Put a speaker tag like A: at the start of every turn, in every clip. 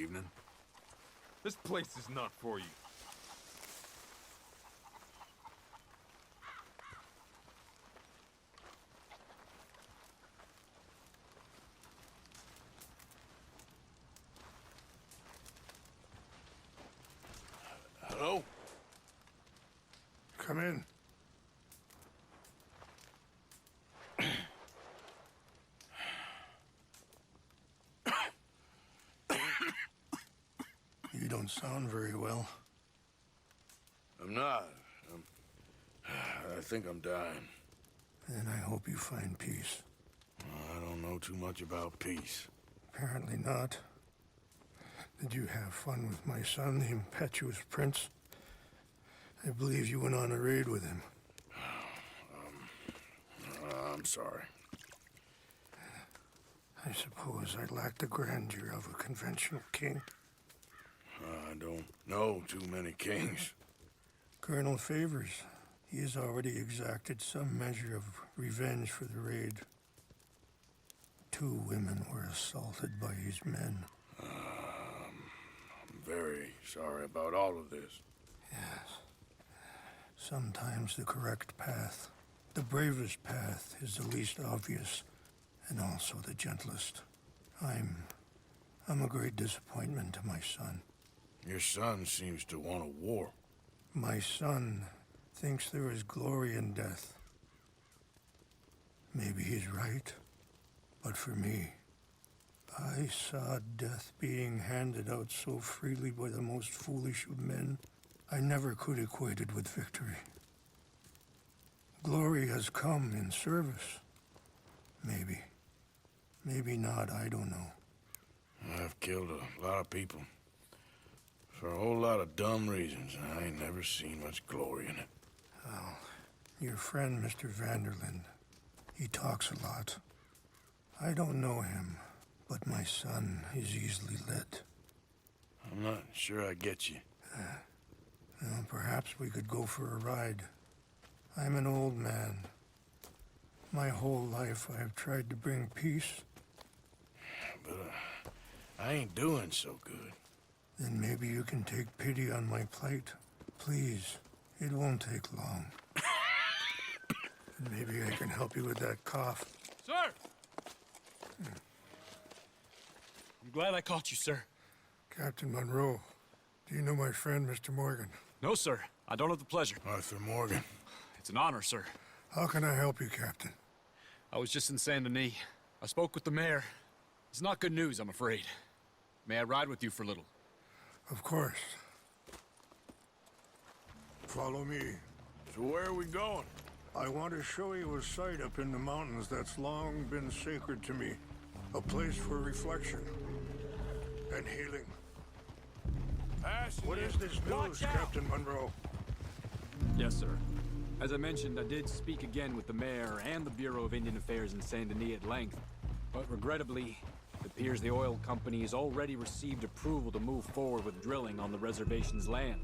A: evening.
B: This place is not for you.
A: Hello?
C: Come in. You don't sound very well.
A: I'm not. I think I'm dying.
C: Then I hope you find peace.
A: I don't know too much about peace.
C: Apparently not. Did you have fun with my son, the impetuous prince? I believe you went on a raid with him.
A: I'm sorry.
C: I suppose I lack the grandeur of a conventional king.
A: I don't know too many kings.
C: Colonel Favors, he has already exacted some measure of revenge for the raid. 2 women were assaulted by his men.
A: I'm very sorry about all of this.
C: Yes. Sometimes the correct path, the bravest path, is the least obvious, and also the gentlest. I'm a great disappointment to my son.
A: Your son seems to want a war.
C: My son thinks there is glory in death. Maybe he's right, but for me, I saw death being handed out so freely by the most foolish of men, I never could equate it with victory. Glory has come in service. Maybe. Maybe not, I don't know.
A: I've killed a lot of people. For a whole lot of dumb reasons, and I ain't never seen much glory in it.
C: Well, your friend, Mr. Vanderlyn, he talks a lot. I don't know him, but my son is easily led.
A: I'm not sure I get you.
C: Well, perhaps we could go for a ride. I'm an old man. My whole life I have tried to bring peace.
A: But I ain't doing so good.
C: Then maybe you can take pity on my plight. Please, it won't take long. And maybe I can help you with that cough.
D: Sir! I'm glad I caught you, sir.
C: Captain Monroe, do you know my friend, Mr. Morgan?
D: No, sir. I don't have the pleasure.
A: Arthur Morgan.
D: It's an honor, sir.
C: How can I help you, Captain?
D: I was just in Saint Denis. I spoke with the mayor. It's not good news, I'm afraid. May I ride with you for a little?
C: Of course. Follow me.
A: So where are we going?
C: I want to show you a site up in the mountains that's long been sacred to me. A place for reflection and healing. What is this news, Captain Monroe?
D: Yes, sir. As I mentioned, I did speak again with the mayor and the Bureau of Indian Affairs in Saint Denis at length. But regrettably, it appears the oil company has already received approval to move forward with drilling on the reservation's land.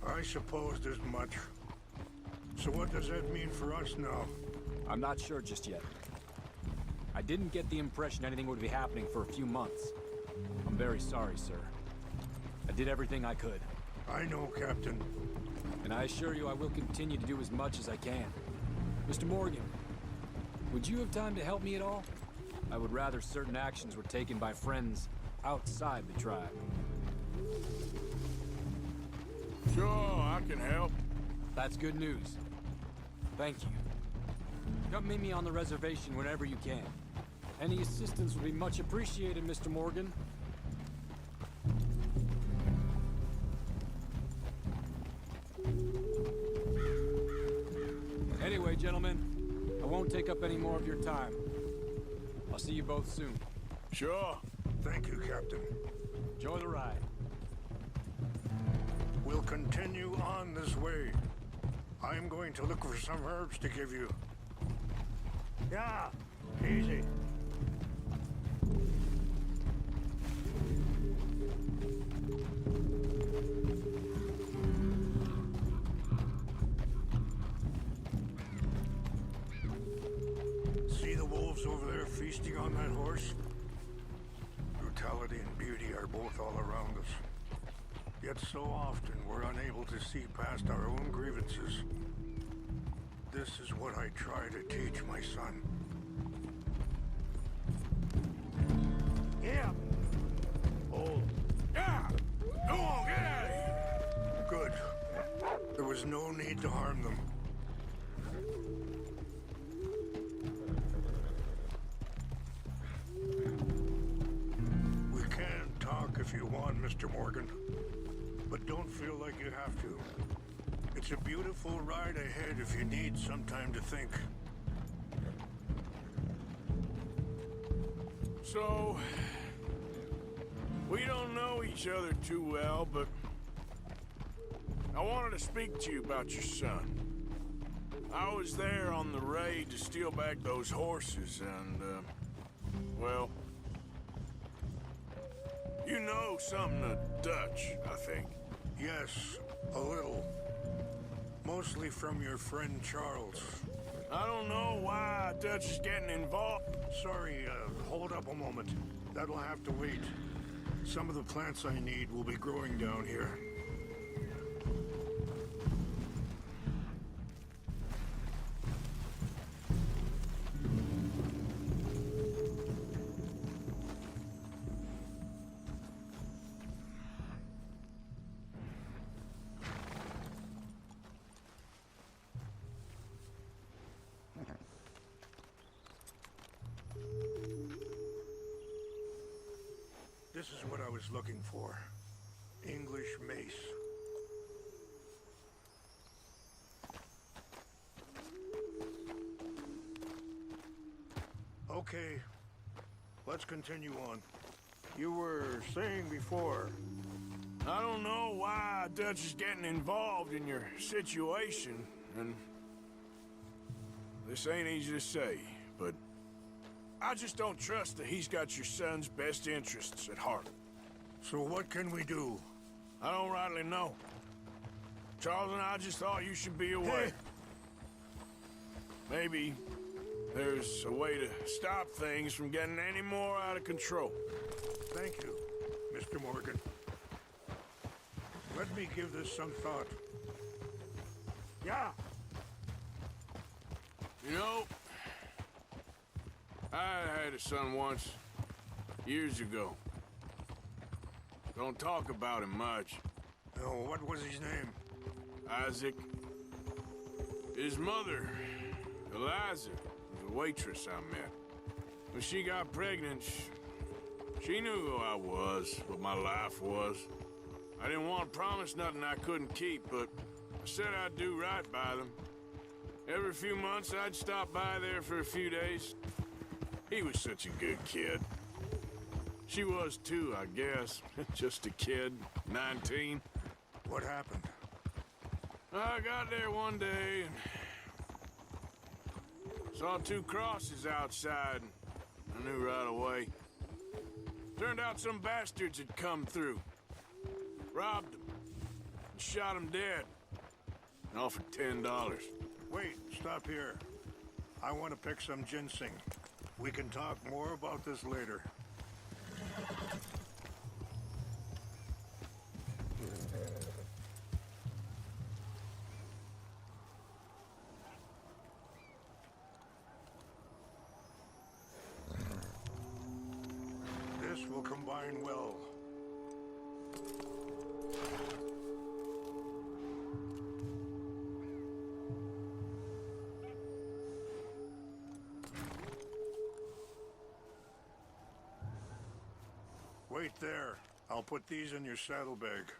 C: I supposed as much. So what does that mean for us now?
D: I'm not sure just yet. I didn't get the impression anything would be happening for a few months. I'm very sorry, sir. I did everything I could.
C: I know, Captain.
D: And I assure you I will continue to do as much as I can. Mr. Morgan, would you have time to help me at all? I would rather certain actions were taken by friends outside the tribe.
A: Sure, I can help.
D: That's good news. Thank you. Come meet me on the reservation whenever you can. Any assistance would be much appreciated, Mr. Morgan. Anyway, gentlemen, I won't take up any more of your time. I'll see you both soon.
A: Sure.
C: Thank you, Captain.
D: Enjoy the ride.
C: We'll continue on this way. I'm going to look for some herbs to give you. Yeah, easy. See the wolves over there feasting on that horse? Brutality and beauty are both filth all around us. Yet so often we're unable to see past our own grievances. This is what I try to teach my son. Yeah. Oh.
A: Yeah! Go on, get out of here!
C: Good. There was no need to harm them. We can talk if you want, Mr. Morgan. But don't feel like you have to. It's a beautiful ride ahead if you need some time to think.
A: So, we don't know each other too well, but I wanted to speak to you about your son. I was there on the raid to steal back those horses, and, well, you know something of Dutch, I think.
C: Yes, a little. Mostly from your friend Charles.
A: I don't know why Dutch is getting involved.
C: Sorry, hold up a moment. That'll have to wait. Some of the plants I need will be growing down here. This is what I was looking for. English mace. Okay, let's continue on. You were saying before...
A: I don't know why Dutch is getting involved in your situation, and this ain't easy to say, but I just don't trust that he's got your son's best interests at heart.
C: So what can we do?
A: I don't rightly know. Charles and I just thought you should be aware.
C: Hey.
A: Maybe there's a way to stop things from getting any more out of control.
C: Thank you, Mr. Morgan. Let me give this some thought. Yeah.
A: You know, I had a son once, years ago. Don't talk about him much.
C: Oh, what was his name?
A: Isaac. His mother, Eliza, was a waitress I met. When she got pregnant, she knew who I was, what my life was. I didn't want to promise nothing I couldn't keep, but I said I'd do right by them. Every few months, I'd stop by there for a few days. He was such a good kid. She was too, I guess. Just a kid, 19.
C: What happened?
A: I got there one day and saw two crosses outside. I knew right away. Turned out some bastards had come through. Robbed them. And shot them dead. And offered $10.
C: Wait, stop here. I want to pick some ginseng. We can talk more about this later. This will combine well. Wait there. I'll put these in your saddlebag.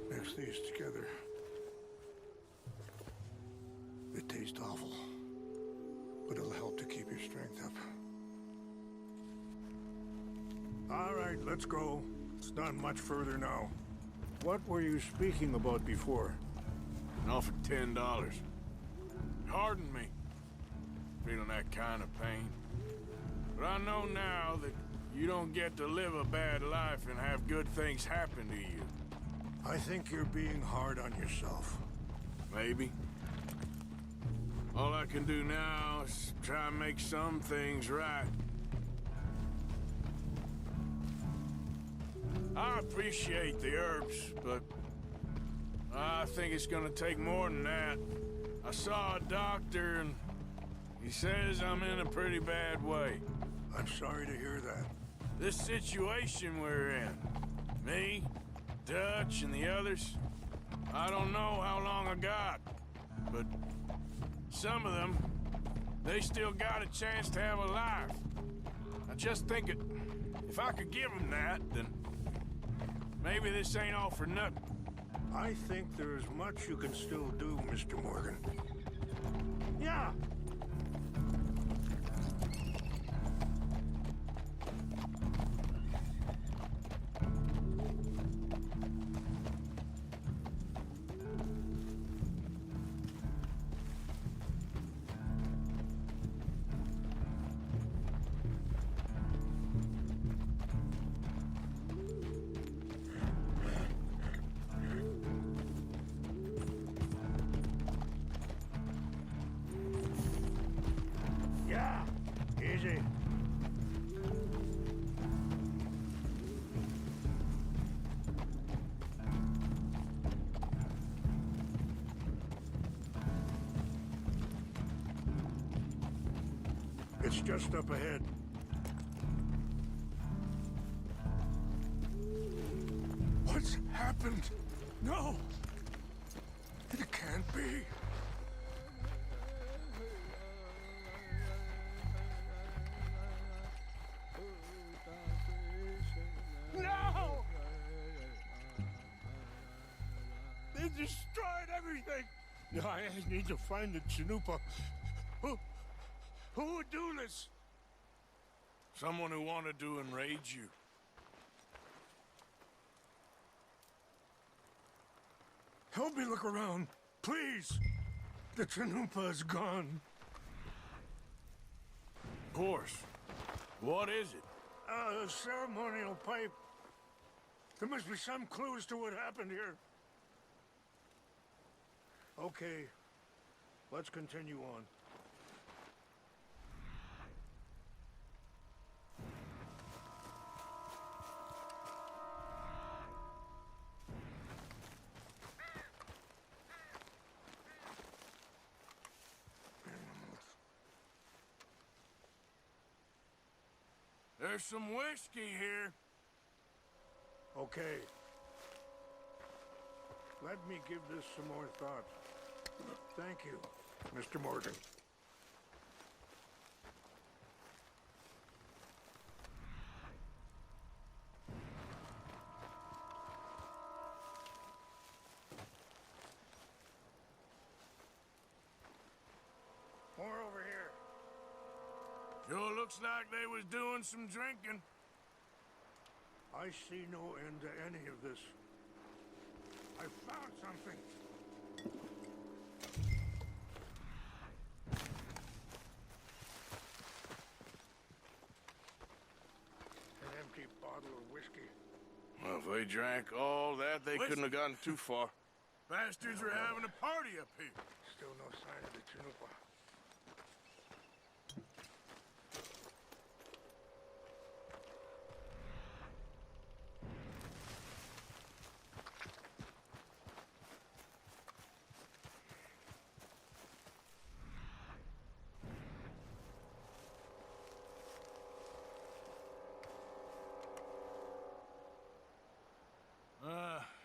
C: Mix these together. It tastes awful, but it'll help to keep your strength up. All right, let's go. It's not much further now. What were you speaking about before?
A: And offered $10. Hardened me. Feeling that kind of pain. But I know now that you don't get to live a bad life and have good things happen to you.
C: I think you're being hard on yourself.
A: Maybe. All I can do now is try and make some things right. I appreciate the herbs, but I think it's gonna take more than that. I saw a doctor and he says I'm in a pretty bad way.
C: I'm sorry to hear that.
A: This situation we're in, me, Dutch, and the others, I don't know how long I got, but some of them, they still got a chance to have a life. I just think if I could give them that, then maybe this ain't all for nothing.
C: I think there's much you can still do, Mr. Morgan. Yeah! Yeah! Easy. It's just up ahead. What's happened? No! It can't be. No! They destroyed everything! I need to find the Chanupa. Who would do this?
A: Someone who wanted to enrage you.
C: Help me look around, please. The Chanupa is gone.
A: Of course. What is it?
C: A ceremonial pipe. There must be some clues to what happened here. Okay, let's continue on.
A: There's some whiskey here.
C: Okay. Let me give this some more thought. Thank you, Mr. Morgan. More over here.
A: Sure looks like they was doing some drinking.
C: I see no end to any of this. I found something. An empty bottle of whiskey.
A: Well, if they drank all that, they couldn't have gotten too far. Bastards are having a party up here.
C: Still no sign of the Chanupa.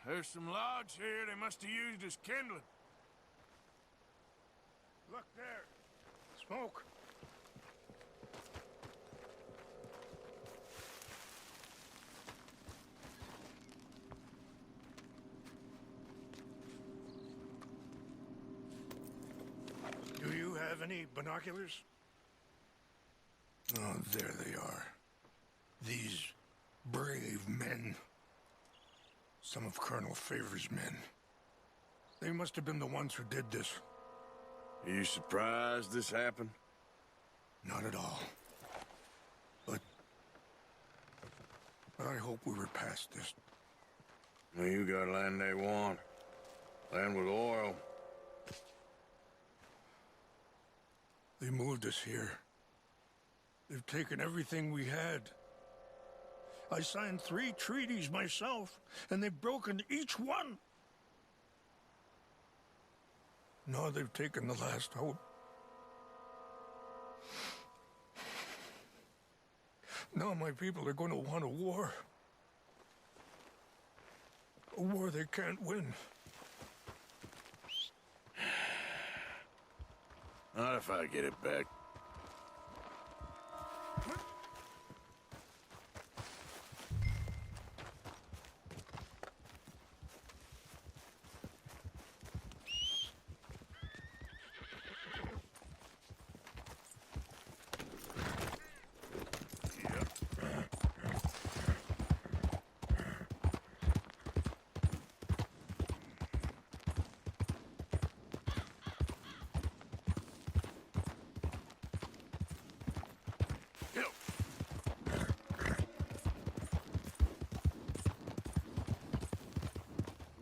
A: There's some logs here they must have used as kindling.
C: Look there. Smoke. Do you have any binoculars? Oh, there they are. These brave men. Some of Colonel Favor's men. They must have been the ones who did this.
A: Are you surprised this happened?
C: Not at all. But I hope we were past this.
A: Well, you got land they want. Land with oil.
C: They moved us here. They've taken everything we had. I signed 3 treaties myself, and they've broken each one. Now they've taken the last hope. Now my people are going to want a war. A war they can't win.
A: Not if I get it back.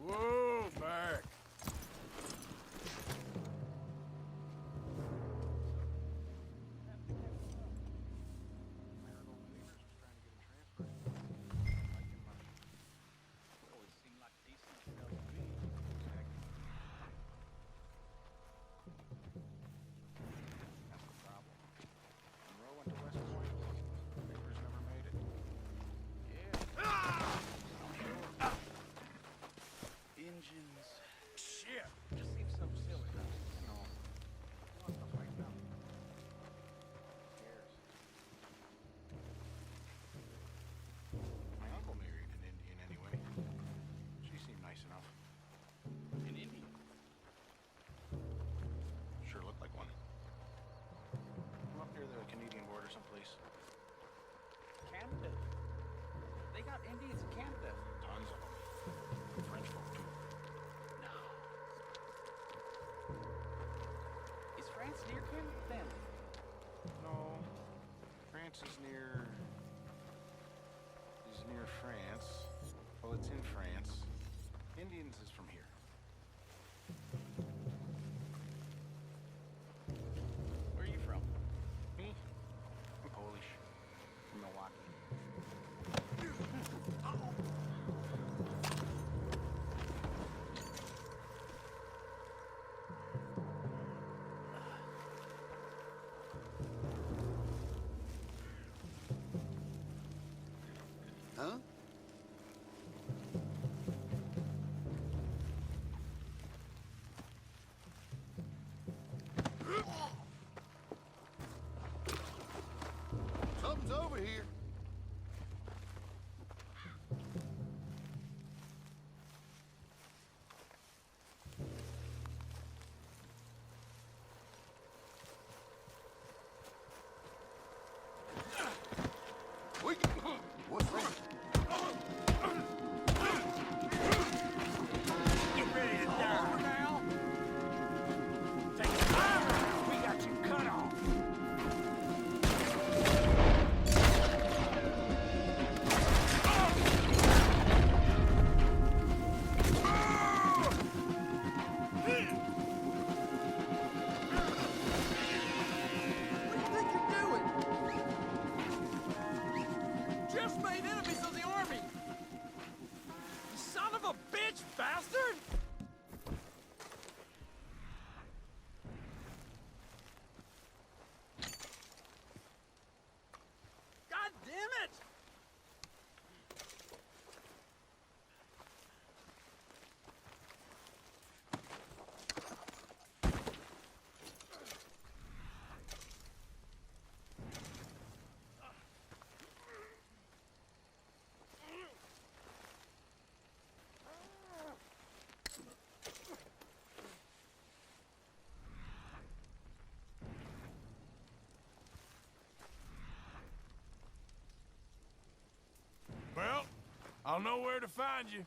A: Whoa, back.
E: Canada. They got Indians in Canada.
A: Tons of them. French folk, too.
E: No. Is France near Canada then?
F: No. France is near France. Well, it's in France. Indians is from here.
E: Where are you from?
F: Me? I'm Polish. From Milwaukee.
G: Huh? Something's over here. We can... What's wrong?
E: Get ready to die. Now. Take fire. We got you cut off. Just made enemies of the army! You son of a bitch, bastard! God damn it!
A: Well, I'll know where to find you.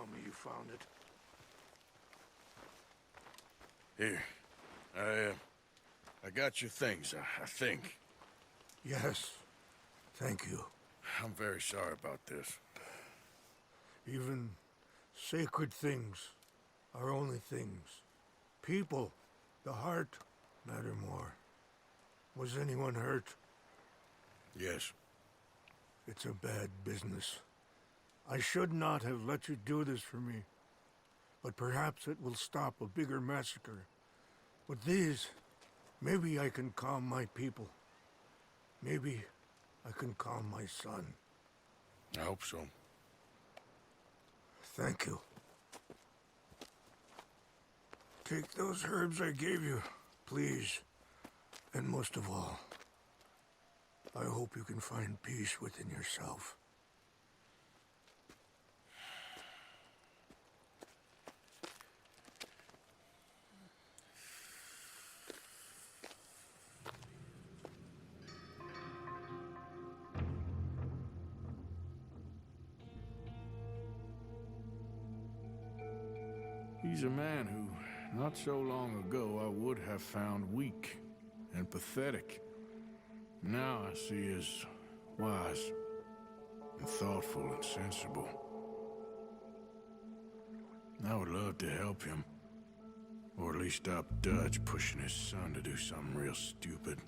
C: tell me you found it.
A: Here. I got your things, I think.
C: Yes. Thank you.
A: I'm very sorry about this.
C: Even sacred things are only things. People, the heart, matter more. Was anyone hurt?
A: Yes.
C: It's a bad business. I should not have let you do this for me. But perhaps it will stop a bigger massacre. With these, maybe I can calm my people. Maybe I can calm my son.
A: I hope so.
C: Thank you. Take those herbs I gave you, please. And most of all, I hope you can find peace within yourself.
A: He's a man who, not so long ago, I would have found weak and pathetic. Now I see as wise and thoughtful and sensible. I would love to help him. Or at least stop Dutch pushing his son to do something real stupid.